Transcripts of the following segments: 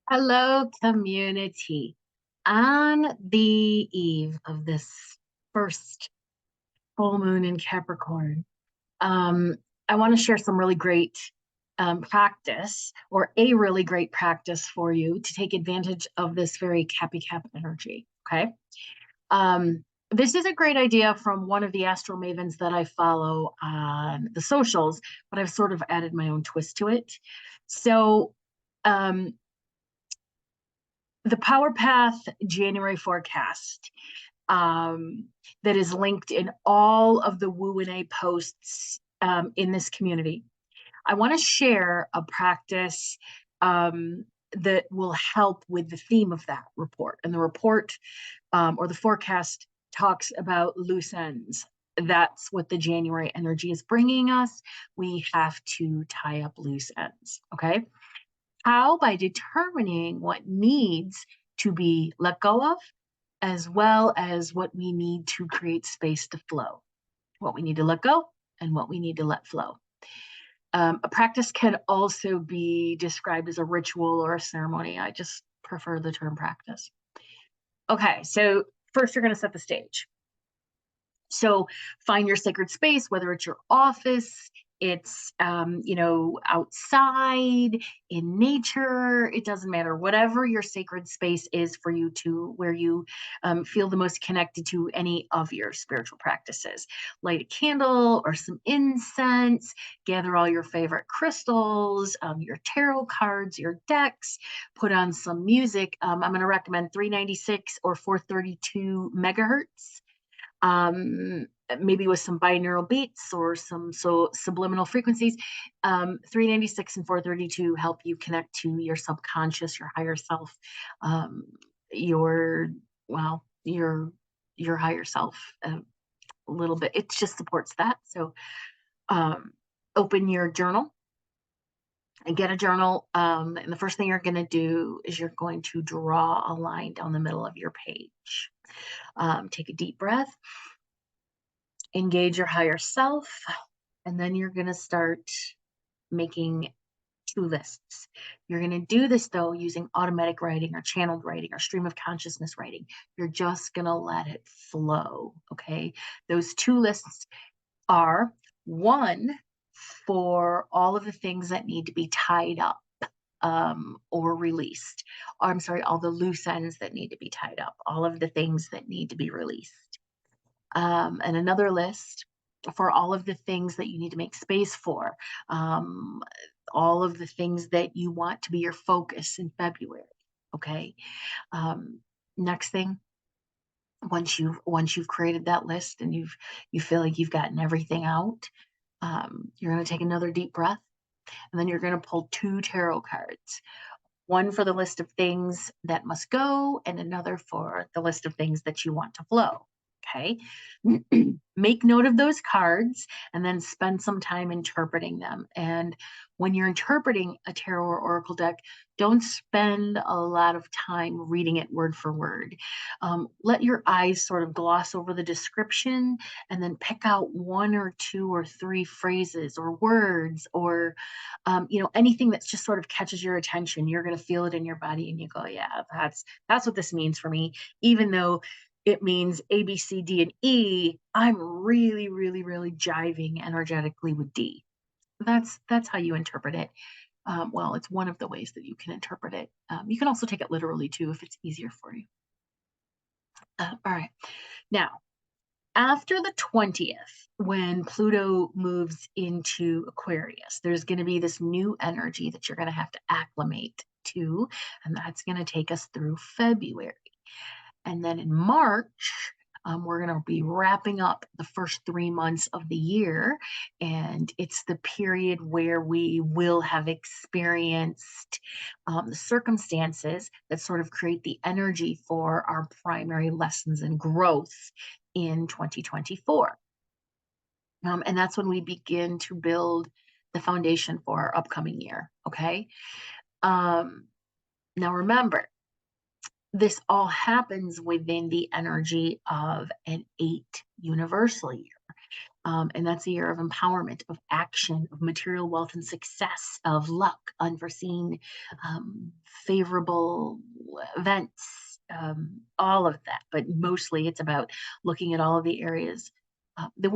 Hello, community. On the eve of this first full moon in Capricorn, um, I want to share some really great practice or a really great practice for you to take advantage of this very Cappy Cap energy. Okay. This is a great idea from one of the astral mavens that I follow on the socials, but I've sort of added my own twist to it. So, um, the PowerPath January forecast that is linked in all of the Woo and A posts in this community. I want to share a practice that will help with the theme of that report. And the report or the forecast talks about loose ends. That's what the January energy is bringing us. We have to tie up loose ends. Okay. How? By determining what needs to be let go of, as well as what we need to create space to flow, what we need to let go and what we need to let flow. A practice can also be described as a ritual or a ceremony. I just prefer the term practice. Okay, so first you're going to set the stage. So find your sacred space, whether it's your office, it's outside in nature. It doesn't matter. Whatever your sacred space is for you to where you feel the most connected to any of your spiritual practices. Light a candle or some incense. Gather all your favorite crystals, your tarot cards, your decks. Put on some music. I'm going to recommend 396 or 432 megahertz, maybe with some binaural beats or some subliminal frequencies. 396 and 432 help you connect to your subconscious, your higher self, your higher self a little bit. It just supports that. So open your journal and get a journal. And the first thing you're going to do is you're going to draw a line down the middle of your page. Take a deep breath, engage your higher self, and then you're going to start making two lists. You're going to do this though using automatic writing or channeled writing or stream of consciousness writing. You're just going to let it flow. Okay. Those two lists are one for all of the things that need to be tied up or released. Or, I'm sorry, all the loose ends that need to be tied up, all of the things that need to be released. And another list for all of the things that you need to make space for, all of the things that you want to be your focus in February. Okay. Next thing, once you've created that list and you feel like you've gotten everything out, you're going to take another deep breath, and then you're going to pull two tarot cards. One for the list of things that must go, and another for the list of things that you want to flow. Okay. Make note of those cards and then spend some time interpreting them. And when you're interpreting a tarot or oracle deck, don't spend a lot of time reading it word for word. Let your eyes sort of gloss over the description and then pick out one or two or three phrases or words or anything that's just sort of catches your attention. You're going to feel it in your body and you go, yeah, that's what this means for me. Even though it means A, B, C, D, and E, I'm really, really, really jiving energetically with D. That's how you interpret it. Well, it's one of the ways that you can interpret it. You can also take it literally too if it's easier for you. All right. Now, after the 20th, when Pluto moves into Aquarius, there's going to be this new energy that you're going to have to acclimate to, and that's going to take us through February. And then in March, we're going to be wrapping up the first 3 months of the year. And it's the period where we will have experienced the circumstances that sort of create the energy for our primary lessons and growth in 2024. And that's when we begin to build the foundation for our upcoming year. Okay. Now remember, this all happens within the energy of an 8 universal year. And that's a year of empowerment, of action, of material wealth and success, of luck, unforeseen, favorable events, all of that. But mostly it's about looking at all of the areas. The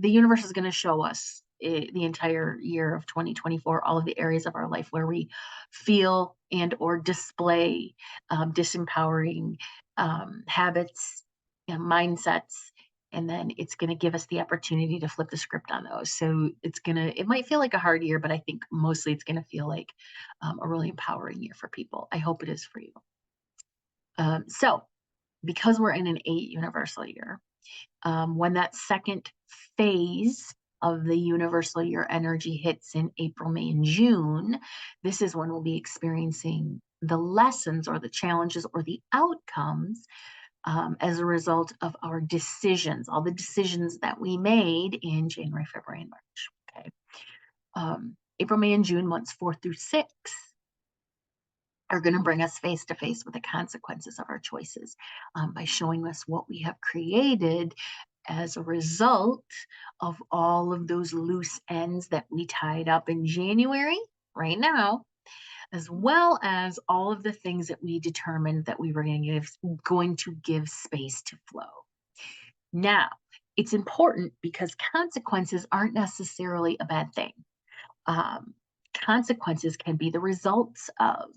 universe is going to show us the entire year of 2024, all of the areas of our life where we feel and or display disempowering habits and mindsets, and then it's going to give us the opportunity to flip the script on those. So it might feel like a hard year, but I think mostly it's going to feel like a really empowering year for people. I hope it is for you. So because we're in an 8 universal year, when that second phase of the universal year energy hits in April, May, and June, this is when we'll be experiencing the lessons or the challenges or the outcomes as a result of our decisions, all the decisions that we made in January, February, and March. Okay. April, May, and June, months 4 through 6, are going to bring us face to face with the consequences of our choices by showing us what we have created as a result of all of those loose ends that we tied up in January, right now, as well as all of the things that we determined that we were going to give space to flow. Now, it's important because consequences aren't necessarily a bad thing. Consequences can be the results of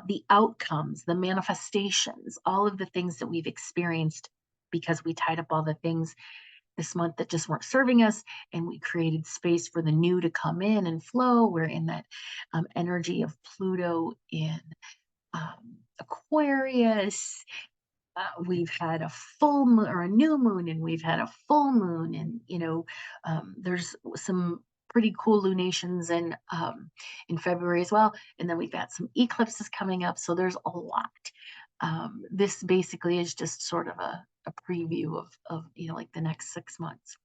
the outcomes, the manifestations, all of the things that we've experienced because we tied up all the things this month that just weren't serving us, and we created space for the new to come in and flow. We're in that energy of Pluto in Aquarius. We've had a full moon or a new moon, and we've had a full moon, and there's some pretty cool lunations in February as well, and then we've got some eclipses coming up, so there's a lot. This basically is just sort of a preview of like the next 6 months.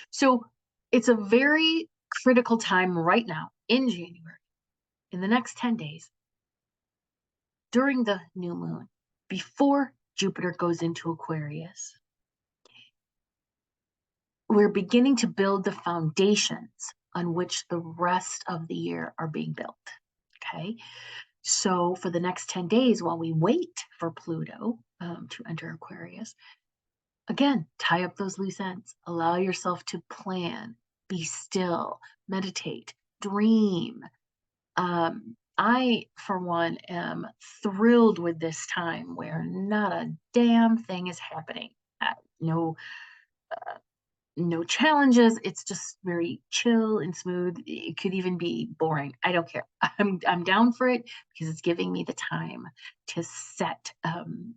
So it's a very critical time right now in January, in the next 10 days, during the new moon, before Jupiter goes into Aquarius. We're beginning to build the foundations on which the rest of the year are being built. Okay. So for the next 10 days, while we wait for Pluto to enter Aquarius, again, tie up those loose ends. Allow yourself to plan, be still, meditate, dream. I, for one, am thrilled with this time where not a damn thing is happening. No challenges. It's just very chill and smooth. It could even be boring. I don't care. I'm down for it because it's giving me the time to set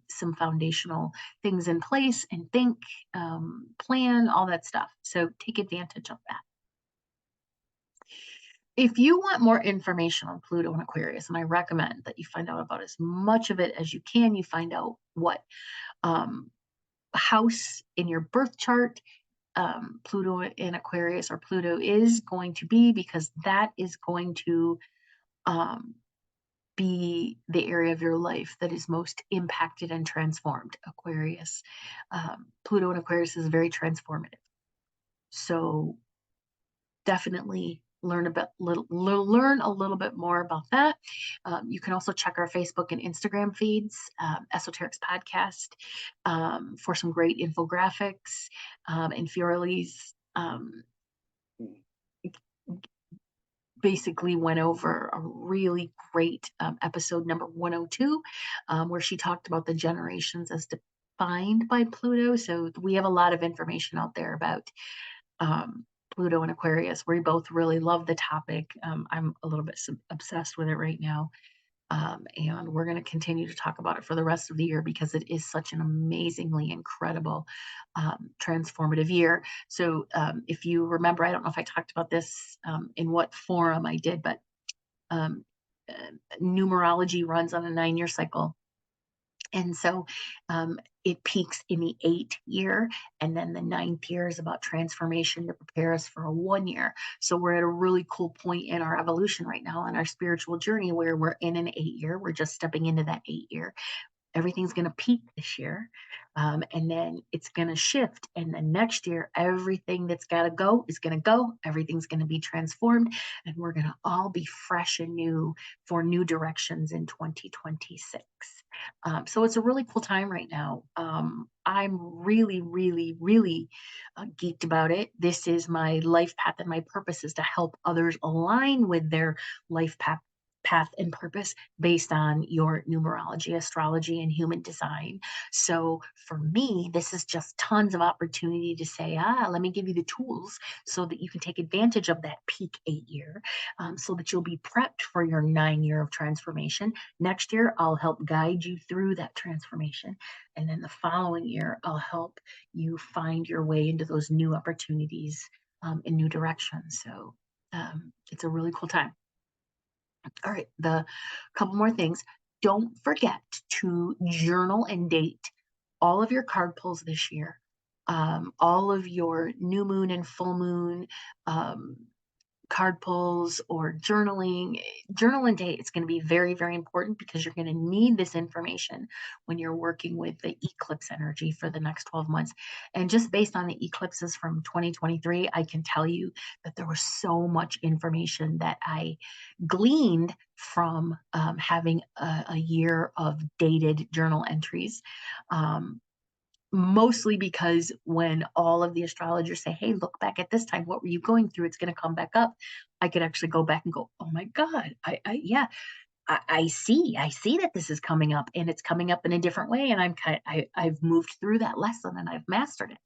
some foundational things in place and think, plan, all that stuff. So take advantage of that. If you want more information on Pluto and Aquarius, and I recommend that you find out about as much of it as you can, you find out what house in your birth chart Pluto in Aquarius or Pluto is going to be, because that is going to be the area of your life that is most impacted and transformed. Aquarius, Pluto in Aquarius is very transformative. So definitely learn a little bit more about that. You can also check our Facebook and Instagram feeds, Esoterix Podcast, for some great infographics. And Fiorelli's basically went over a really great episode number 102, where she talked about the generations as defined by Pluto. So we have a lot of information out there about Pluto and Aquarius. We both really love the topic. I'm a little bit obsessed with it right now. And we're going to continue to talk about it for the rest of the year because it is such an amazingly incredible, transformative year. So if you remember, I don't know if I talked about this in what forum I did, but numerology runs on a 9-year cycle. And so it peaks in the 8th year, and then the 9th year is about transformation to prepare us for a 1 year. So we're at a really cool point in our evolution right now on our spiritual journey where we're in an 8 year. We're just stepping into that 8 year. everything's going to peak this year. And then it's going to shift. And then next year, everything that's got to go is going to go. Everything's going to be transformed. And we're going to all be fresh and new for new directions in 2026. So it's a really cool time right now. I'm really, really, really geeked about it. This is my life path, and my purpose is to help others align with their life path and purpose based on your numerology, astrology, and human design. So for me, this is just tons of opportunity to say, let me give you the tools so that you can take advantage of that peak 8 year, so that you'll be prepped for your 9 year of transformation. Next year, I'll help guide you through that transformation. And then the following year, I'll help you find your way into those new opportunities, in new directions. So it's a really cool time. All right, the couple more things. Don't forget to journal and date all of your card pulls this year, all of your new moon and full moon um, card pulls or journaling. Journal and date. It's going to be very, very important because you're going to need this information when you're working with the eclipse energy for the next 12 months. And just based on the eclipses from 2023, I can tell you that there was so much information that I gleaned from having a year of dated journal entries. Um, Mostly because when all of the astrologers say, hey, look back at this time, what were you going through? It's going to come back up. I could actually go back and go, oh my God, yeah, I see that this is coming up, and it's coming up in a different way. And I've moved through that lesson and I've mastered it.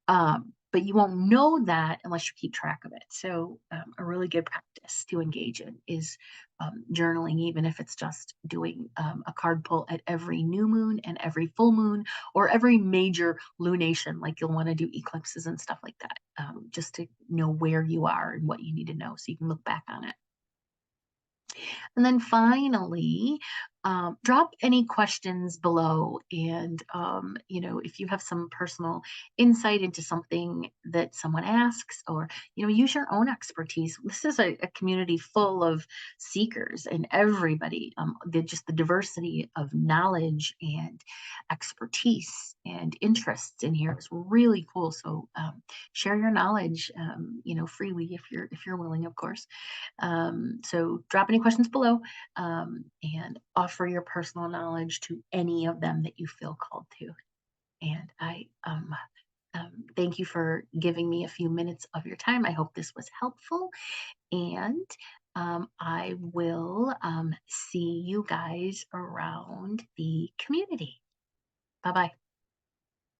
But you won't know that unless you keep track of it. So a really good practice to engage in is journaling, even if it's just doing a card pull at every new moon and every full moon, or every major lunation, like you'll want to do eclipses and stuff like that, just to know where you are and what you need to know so you can look back on it. And then finally, drop any questions below. And, if you have some personal insight into something that someone asks, or, use your own expertise. This is a community full of seekers, and everybody, just the diversity of knowledge and expertise and interests in here is really cool. So share your knowledge, freely if you're willing, of course. So drop any questions below, and offer your personal knowledge to any of them that you feel called to. And I thank you for giving me a few minutes of your time. I hope this was helpful. And I will see you guys around the community. Bye bye.